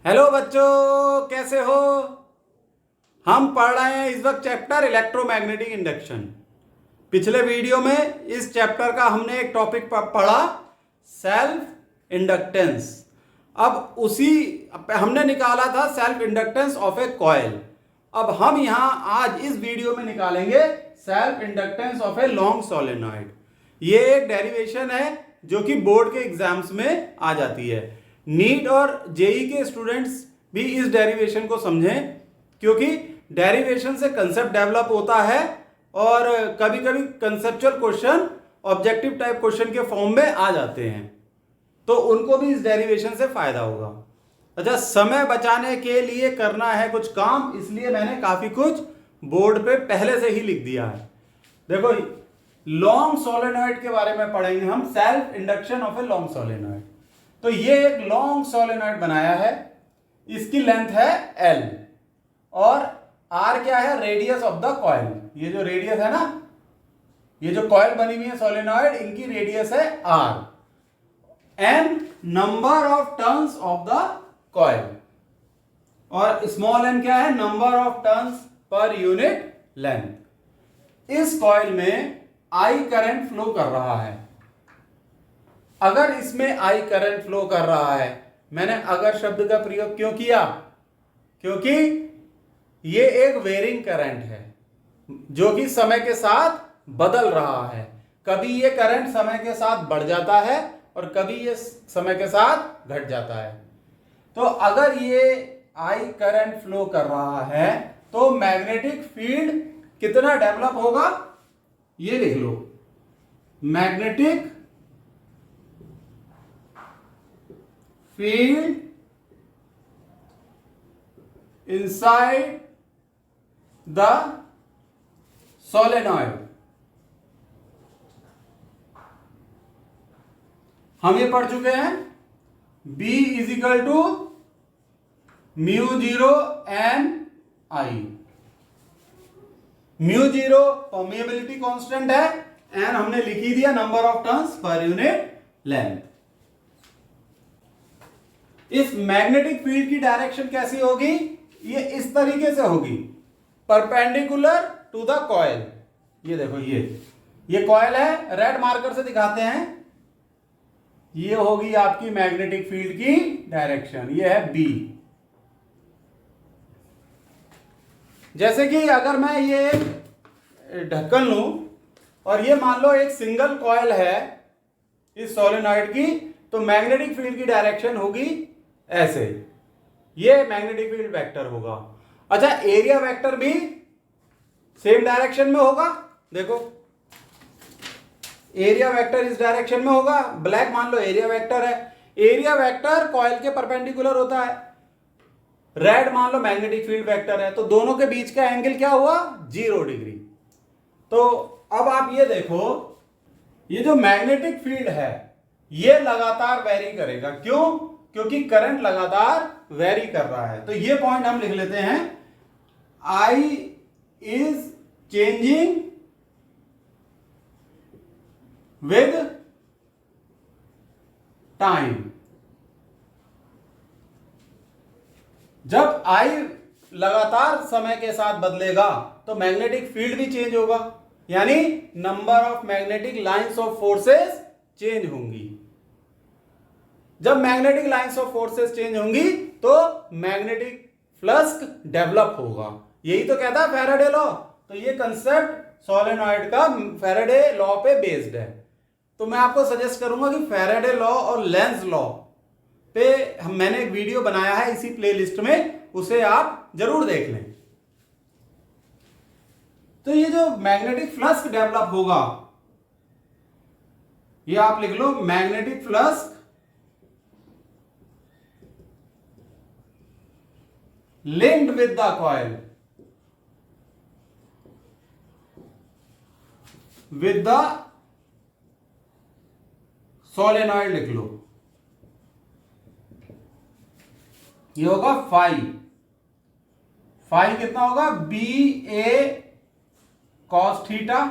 Hello बच्चों, कैसे हो। हम पढ़ रहे हैं इस वक्त चैप्टर इलेक्ट्रोमैग्नेटिक इंडक्शन। पिछले वीडियो में इस चैप्टर का हमने एक टॉपिक पढ़ा, सेल्फ इंडक्टेंस। अब उसी हमने निकाला था self inductance of A coil. अब हम यहां आज इस वीडियो में निकालेंगे self inductance of a long solenoid. ये एक डेरिवेशन है जो कि बोर्ड के एग्जाम्स में आ जाती है। नीट और जेई के स्टूडेंट्स भी इस डेरिवेशन को समझें, क्योंकि डेरिवेशन से कंसेप्ट डेवलप होता है और कभी कभी conceptual question objective type question के फॉर्म में आ जाते हैं, तो उनको भी इस डेरिवेशन से फायदा होगा। अच्छा, समय बचाने के लिए करना है कुछ काम, इसलिए मैंने काफी कुछ बोर्ड पे पहले से ही लिख दिया है। देखो, लॉन्ग सोलेनॉइड के बारे में पढ़ेंगे हम, self induction of a long solenoid. तो ये एक लॉन्ग सोलेनॉइड बनाया है, इसकी लेंथ है L और R क्या है, रेडियस ऑफ द कॉइल। ये जो रेडियस है ना, ये जो कॉइल बनी हुई है सोलेनॉइड, इनकी रेडियस है R। N number of turns of the coil और स्मॉल n क्या है, number of turns per unit length. इस कॉइल में I करंट फ्लो कर रहा है। अगर इसमें I करंट फ्लो कर रहा है, मैंने अगर शब्द का प्रयोग क्यों किया, क्योंकि ये एक वेरिंग करंट है जो कि समय के साथ बदल रहा है। कभी ये करंट समय के साथ बढ़ जाता है और कभी ये समय के साथ घट जाता है। तो अगर ये I करंट फ्लो कर रहा है तो मैग्नेटिक फील्ड कितना डेवलप होगा, ये लिख लो, magnetic field inside the solenoid. हम ये पढ़ चुके हैं, B is equal to mu zero n I. Mu zero permeability constant है, एन हमने लिख ही दिया, number of turns per unit length. इस मैग्नेटिक फील्ड की डायरेक्शन कैसी होगी, ये इस तरीके से होगी, परपेंडिकुलर टू द कॉइल। ये देखो, ये कॉइल है, रेड मार्कर से दिखाते हैं। ये होगी आपकी मैग्नेटिक फील्ड की डायरेक्शन, ये है बी। जैसे कि अगर मैं ये ढक्कन लूं और ये मान लो एक सिंगल कॉइल है इस सोलेनॉइड की, तो मैग्नेटिक फील्ड की डायरेक्शन होगी ऐसे, ये मैग्नेटिक फील्ड वेक्टर होगा। अच्छा, एरिया वेक्टर भी सेम डायरेक्शन में होगा। देखो, एरिया वेक्टर इस डायरेक्शन में होगा, ब्लैक मान लो एरिया वेक्टर है। एरिया वेक्टर कॉइल के परपेंडिकुलर होता है, रेड मान लो मैग्नेटिक फील्ड वेक्टर है, तो दोनों के बीच का एंगल क्या हुआ, 0 डिग्री। तो अब आप ये देखो, ये जो मैग्नेटिक फील्ड है ये लगातार वेरी करेगा। क्यों? क्योंकि करंट लगातार वेरी कर रहा है। तो ये पॉइंट हम लिख लेते हैं, I is changing with time. जब I लगातार समय के साथ बदलेगा तो मैग्नेटिक फील्ड भी चेंज होगा, यानी number of magnetic lines of forces change होंगी। जब magnetic lines of forces change होंगी तो मैग्नेटिक फ्लक्स डेवलप होगा। यही तो कहता है फैराडे लॉ। तो ये कंसेप्ट सोलेनॉइड का फैराडे लॉ पे बेस्ड है। तो मैं आपको सजेस्ट करूंगा कि फैराडे लॉ और लेंज लॉ पे मैंने एक वीडियो बनाया है इसी प्लेलिस्ट में, उसे आप जरूर देख लें। तो ये जो मैग्नेटिक फ्लक्स डेवलप होगा, ये आप लिख लो, magnetic flux linked with the coil, with the solenoid लिख लो। ये होगा फाई। फाई कितना होगा, बी ए कॉस थीटा।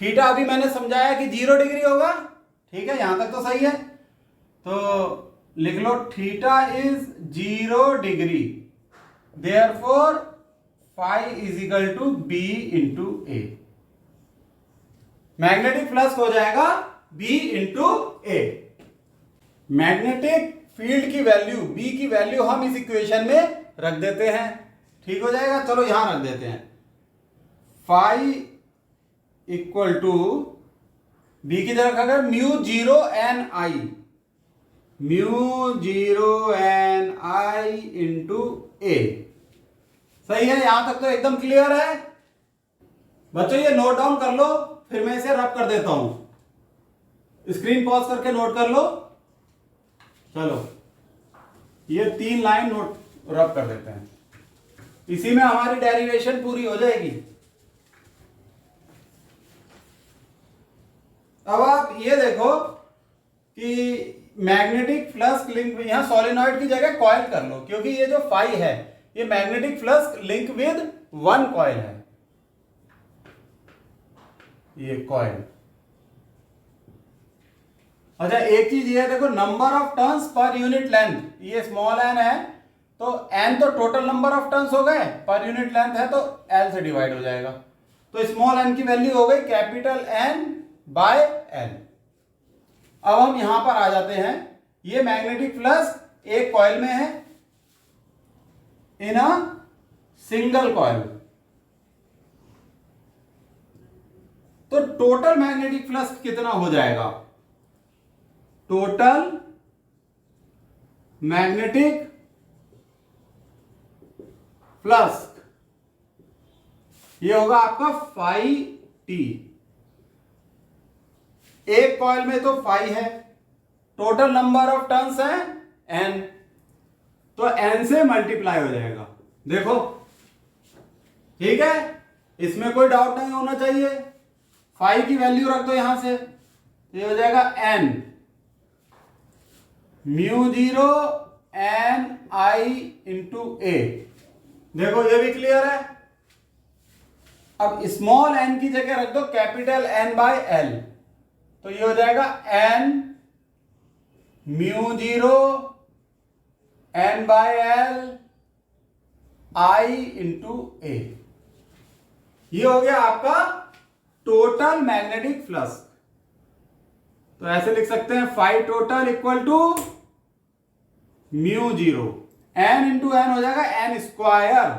थीटा अभी मैंने समझाया कि 0 डिग्री होगा, ठीक है, यहां तक तो सही है। तो लिख लो theta is 0 degree, therefore phi is equal to B into A. Magnetic flux हो जाएगा B into A. Magnetic field की वैल्यू बी की वैल्यू हम इस इक्वेशन में रख देते हैं, ठीक हो जाएगा। चलो यहां रख देते हैं, फाई इक्वल टू बी की जगह अगर mu 0 N I, mu 0 N I into ए। सही है, यहां तक तो एकदम क्लियर है बच्चों। ये नोट डाउन कर लो, फिर मैं इसे रब कर देता हूं। स्क्रीन पॉज करके नोट कर लो। चलो ये 3 लाइन नोट रब कर देते हैं, इसी में हमारी डेरिवेशन पूरी हो जाएगी। अब आप ये देखो कि मैग्नेटिक फ्लक्स लिंक, यहां सोलेनॉइड की जगह कॉइल कर लो, क्योंकि ये जो फाई है ये magnetic flux link with 1 coil है, ये कॉइल। अच्छा एक चीज ये देखो, number of turns per unit length, ये स्मॉल एन है तो एन तो टोटल नंबर ऑफ टर्न्स हो गए, पर यूनिट लेंथ है तो एल से डिवाइड हो जाएगा। तो स्मॉल एन की वैल्यू हो गई कैपिटल एन बाय एल। अब हम यहां पर आ जाते हैं, ये मैग्नेटिक फ्लक्स एक कॉइल में है इन अ सिंगल कॉइल, तो टोटल मैग्नेटिक फ्लक्स कितना हो जाएगा? टोटल मैग्नेटिक फ्लक्स ये होगा आपका फाई टी। एक कॉइल में तो फाई है, टोटल नंबर ऑफ टर्न्स है एन, तो एन से मल्टीप्लाई हो जाएगा। देखो ठीक है, इसमें कोई डाउट नहीं होना चाहिए। फाई की वैल्यू रख दो यहां से, ये हो जाएगा एन म्यू 0 एन आई इंटू ए। देखो ये भी क्लियर है। अब स्मॉल एन की जगह रख दो कैपिटल एन बाय एल, तो ये हो जाएगा n mu 0 n by L I into A. ये हो गया आपका टोटल मैग्नेटिक फ्लक्स। तो ऐसे लिख सकते हैं phi total equal to mu 0 n into n हो जाएगा n square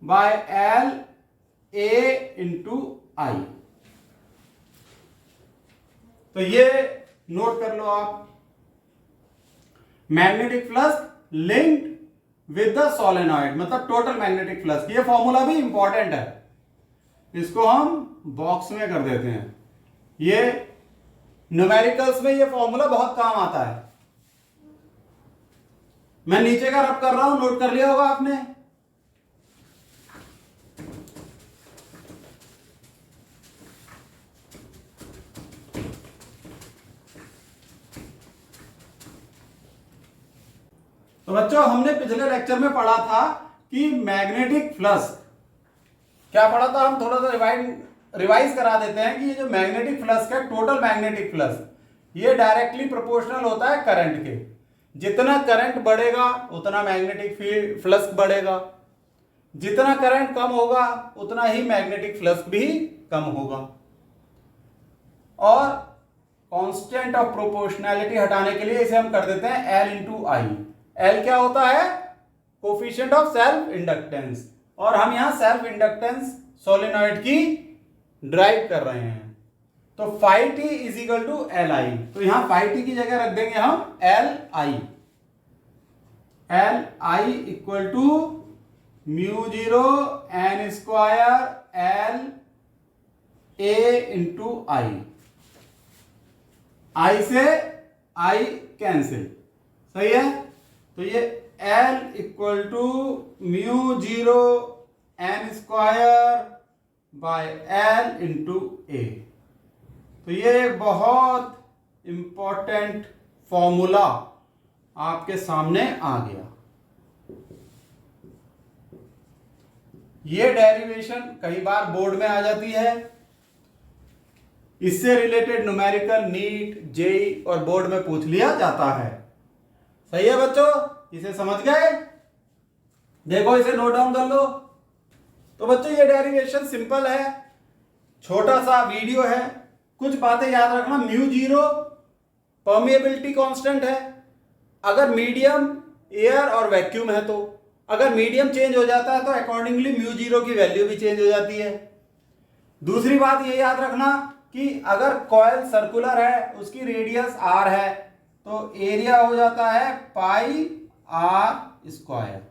by L A into I. तो ये नोट कर लो आप, magnetic flux linked with the solenoid, मतलब टोटल मैग्नेटिक फ्लक्स। ये फॉर्मूला भी इंपॉर्टेंट है, इसको हम बॉक्स में कर देते हैं। ये न्यूमेरिकल्स में ये फॉर्मूला बहुत काम आता है। मैं नीचे का रब कर रहा हूं, नोट कर लिया होगा आपने। तो बच्चों हमने पिछले लेक्चर में पढ़ा था कि मैग्नेटिक फ्लक्स क्या पढ़ा था, हम थोड़ा सा रिवाइज करा देते हैं कि ये जो मैग्नेटिक फ्लक्स का टोटल मैग्नेटिक फ्लक्स ये डायरेक्टली प्रोपोर्शनल होता है करंट के। जितना करंट बढ़ेगा उतना मैग्नेटिक फील्ड फ्लक्स बढ़ेगा, जितना करंट कम होगा उतना ही मैग्नेटिक फ्लक्स भी कम होगा। और कांस्टेंट ऑफ प्रोपोर्शनैलिटी हटाने के लिए इसे हम कर देते हैं एल इंटू आई। एल क्या होता है? कोफिशिएंट ऑफ सेल्फ इंडक्टेंस, और हम यहां सेल्फ इंडक्टेंस सोलेनॉइड की ड्राइव कर रहे हैं। तो phi T is equal to L I, तो यहां फाई टी की जगह रख देंगे हम L I. L I equal to mu 0 n square L A into I. I से आई कैंसिल, सही है। तो ये L equal to mu 0 n square by L into A. तो ये बहुत इंपॉर्टेंट फॉर्मूला आपके सामने आ गया। ये डेरिवेशन कई बार बोर्ड में आ जाती है, इससे रिलेटेड न्यूमेरिकल नीट जेई और बोर्ड में पूछ लिया जाता है। सही है बच्चों, इसे समझ गए? देखो इसे नोट डाउन कर लो। तो बच्चों ये डेरिवेशन सिंपल है, छोटा सा वीडियो है, कुछ बातें याद रखना। म्यू जीरो परमिएबिलिटी कांस्टेंट है, अगर मीडियम एयर और वैक्यूम है तो अगर मीडियम चेंज हो जाता है तो अकॉर्डिंगली म्यू जीरो की वैल्यू भी चेंज हो जाती है। दूसरी बात ये याद रखना कि अगर कॉइल सर्कुलर है, उसकी रेडियस आर है, तो एरिया हो जाता है पाई आर स्क्वायर।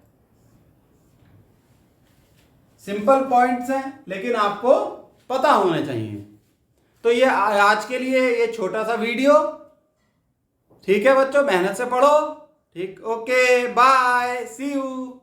सिंपल पॉइंट्स हैं लेकिन आपको पता होने चाहिए। तो ये आज के लिए ये छोटा सा वीडियो, ठीक है बच्चों, मेहनत से पढ़ो। ठीक, ओके, बाय, सी यू।